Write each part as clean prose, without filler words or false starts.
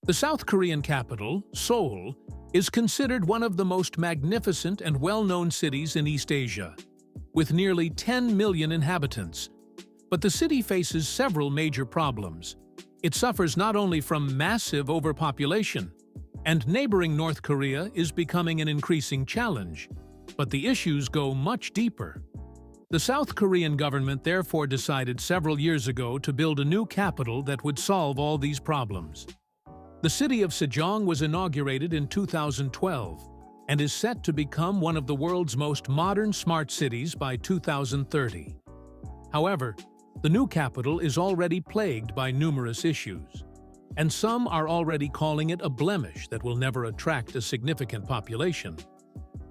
The South Korean capital, Seoul, is considered one of the most magnificent and well-known cities in East Asia, with nearly 10 million inhabitants. But the city faces several major problems. It suffers not only from massive overpopulation, and neighboring North Korea is becoming an increasing challenge, but the issues go much deeper. The South Korean government therefore decided several years ago to build a new capital that would solve all these problems. The city of Sejong was inaugurated in 2012 and is set to become one of the world's most modern smart cities by 2030. However, the new capital is already plagued by numerous issues, and some are already calling it a blemish that will never attract a significant population.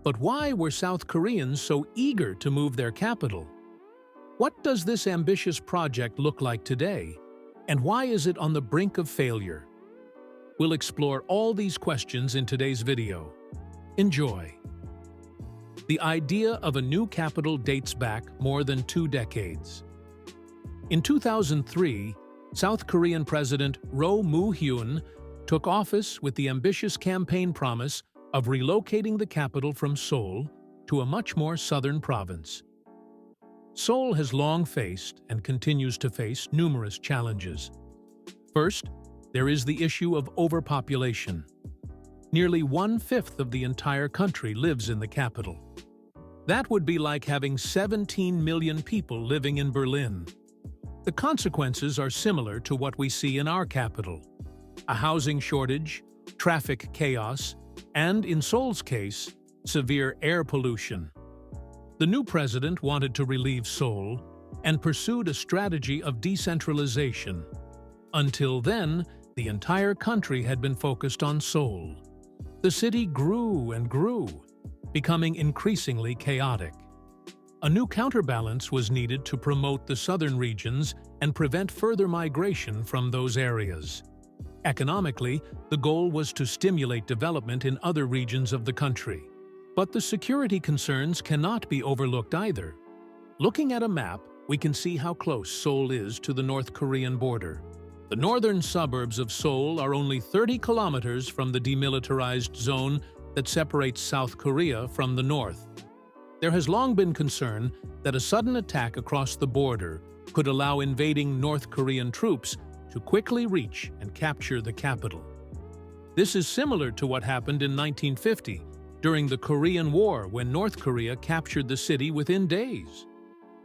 But why were South Koreans so eager to move their capital? What does this ambitious project look like today, and why is it on the brink of failure? We'll explore all these questions in today's video. Enjoy! The idea of a new capital dates back more than 2 decades. In 2003, South Korean President Roh Moo-hyun took office with the ambitious campaign promise of relocating the capital from Seoul to a much more southern province. Seoul has long faced and continues to face numerous challenges. First, there is the issue of overpopulation. Nearly 1/5 of the entire country lives in the capital. That would be like having 17 million people living in Berlin. The consequences are similar to what we see in our capital: a housing shortage, traffic chaos, and, in Seoul's case, severe air pollution. The new president wanted to relieve Seoul and pursued a strategy of decentralization. Until then, the entire country had been focused on Seoul. The city grew and grew, becoming increasingly chaotic. A new counterbalance was needed to promote the southern regions and prevent further migration from those areas. Economically, the goal was to stimulate development in other regions of the country. But the security concerns cannot be overlooked either. Looking at a map, we can see how close Seoul is to the North Korean border. The northern suburbs of Seoul are only 30 kilometers from the demilitarized zone that separates South Korea from the north. There has long been concern that a sudden attack across the border could allow invading North Korean troops to quickly reach and capture the capital. This is similar to what happened in 1950 during the Korean War, when North Korea captured the city within days.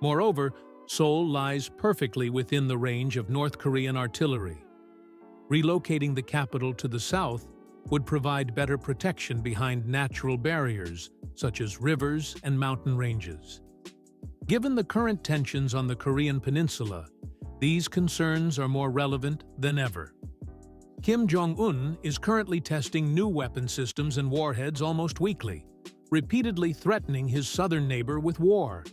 Moreover, Seoul lies perfectly within the range of North Korean artillery. Relocating the capital to the south would provide better protection behind natural barriers, such as rivers and mountain ranges. Given the current tensions on the Korean peninsula, these concerns are more relevant than ever. Kim Jong-un is currently testing new weapon systems and warheads almost weekly, repeatedly threatening his southern neighbor with war.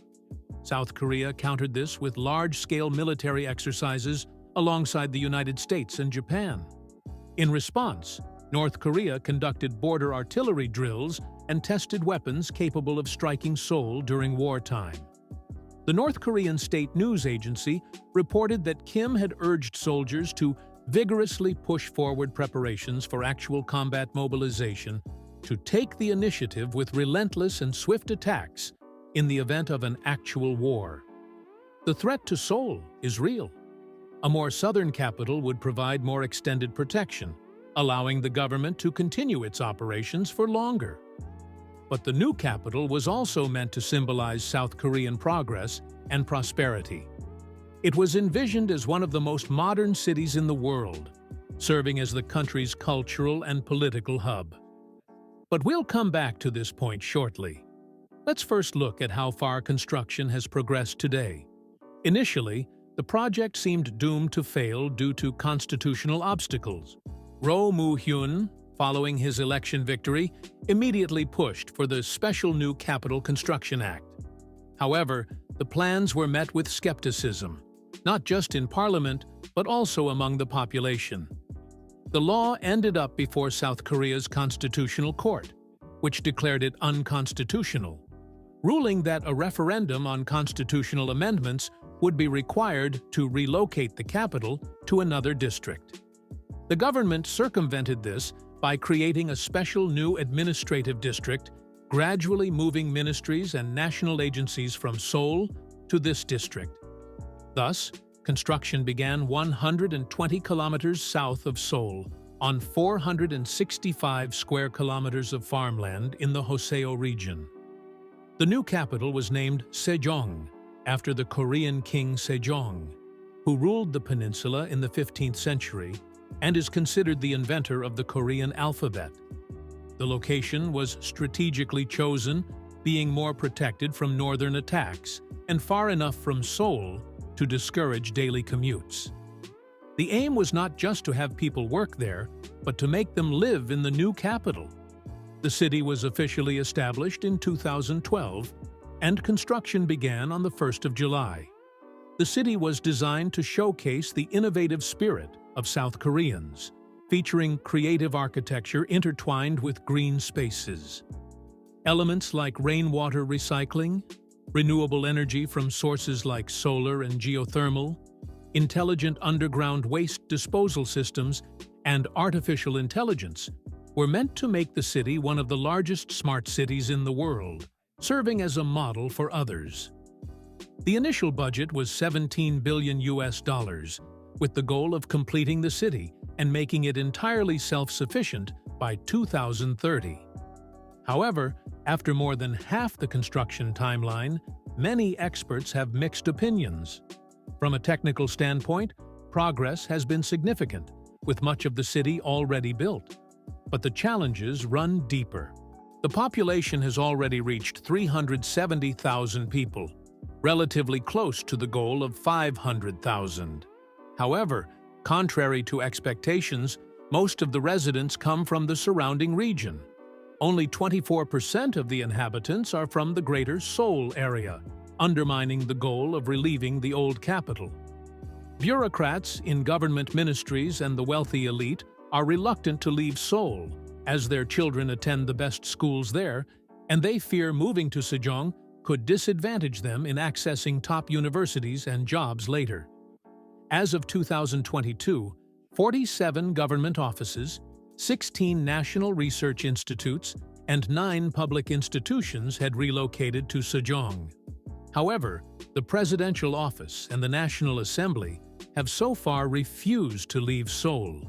South Korea countered this with large-scale military exercises alongside the United States and Japan. In response, North Korea conducted border artillery drills and tested weapons capable of striking Seoul during wartime. The North Korean state news agency reported that Kim had urged soldiers to vigorously push forward preparations for actual combat mobilization, to take the initiative with relentless and swift attacks in the event of an actual war. The threat to Seoul is real. A more southern capital would provide more extended protection, allowing the government to continue its operations for longer. But the new capital was also meant to symbolize South Korean progress and prosperity. It was envisioned as one of the most modern cities in the world, serving as the country's cultural and political hub. But we'll come back to this point shortly. Let's first look at how far construction has progressed today. Initially, the project seemed doomed to fail due to constitutional obstacles. Roh Moo-hyun, following his election victory, immediately pushed for the Special New Capital Construction Act. However, the plans were met with skepticism, not just in Parliament, but also among the population. The law ended up before South Korea's Constitutional Court, which declared it unconstitutional, ruling that a referendum on constitutional amendments would be required to relocate the capital to another district. The government circumvented this by creating a special new administrative district, gradually moving ministries and national agencies from Seoul to this district. Thus, construction began 120 kilometers south of Seoul, on 465 square kilometers of farmland in the Hoseo region. The new capital was named Sejong, after the Korean king Sejong, who ruled the peninsula in the 15th century and is considered the inventor of the Korean alphabet. The location was strategically chosen, being more protected from northern attacks and far enough from Seoul to discourage daily commutes. The aim was not just to have people work there, but to make them live in the new capital. The city was officially established in 2012, and construction began on the 1st of July. The city was designed to showcase the innovative spirit of South Koreans, featuring creative architecture intertwined with green spaces. Elements like rainwater recycling, renewable energy from sources like solar and geothermal, intelligent underground waste disposal systems, and artificial intelligence were meant to make the city one of the largest smart cities in the world, serving as a model for others. The initial budget was $17 billion, with the goal of completing the city and making it entirely self-sufficient by 2030. However, after more than half the construction timeline, many experts have mixed opinions. From a technical standpoint, progress has been significant, with much of the city already built. But the challenges run deeper. The population has already reached 370,000 people, relatively close to the goal of 500,000. However, contrary to expectations, most of the residents come from the surrounding region. Only 24% of the inhabitants are from the greater Seoul area, undermining the goal of relieving the old capital. Bureaucrats in government ministries and the wealthy elite are reluctant to leave Seoul, as their children attend the best schools there, and they fear moving to Sejong could disadvantage them in accessing top universities and jobs later. As of 2022, 47 government offices, 16 national research institutes, and 9 public institutions had relocated to Sejong. However, the Presidential Office and the National Assembly have so far refused to leave Seoul.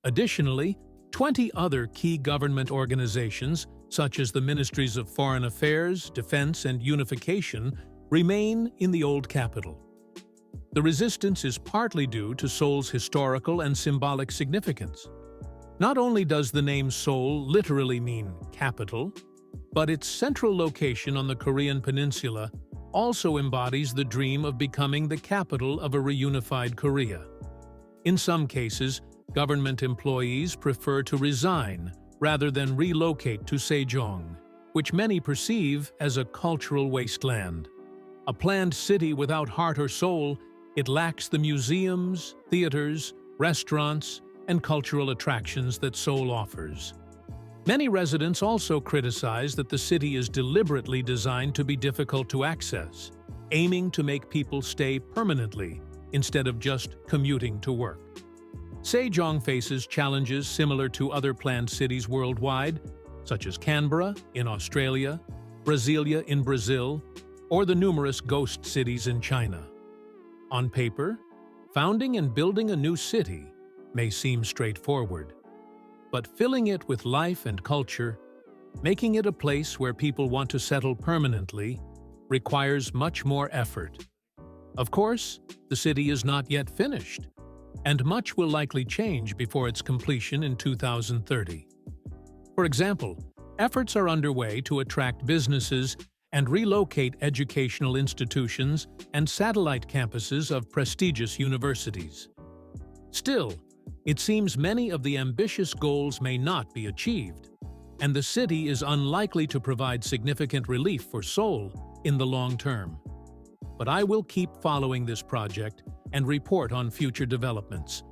Additionally, 20 other key government organizations, such as the Ministries of Foreign Affairs, Defense, and Unification, remain in the old capital. The resistance is partly due to Seoul's historical and symbolic significance. Not only does the name Seoul literally mean capital, but its central location on the Korean peninsula also embodies the dream of becoming the capital of a reunified Korea. In some cases, government employees prefer to resign rather than relocate to Sejong, which many perceive as a cultural wasteland. A planned city without heart or soul, it lacks the museums, theaters, restaurants, and cultural attractions that Seoul offers. Many residents also criticize that the city is deliberately designed to be difficult to access, aiming to make people stay permanently instead of just commuting to work. Sejong faces challenges similar to other planned cities worldwide, such as Canberra in Australia, Brasilia in Brazil, or the numerous ghost cities in China. On paper, founding and building a new city may seem straightforward, but filling it with life and culture, making it a place where people want to settle permanently, requires much more effort. Of course, the city is not yet finished, and much will likely change before its completion in 2030. For example, efforts are underway to attract businesses and relocate educational institutions and satellite campuses of prestigious universities. Still, it seems many of the ambitious goals may not be achieved, and the city is unlikely to provide significant relief for Seoul in the long term. But I will keep following this project and report on future developments.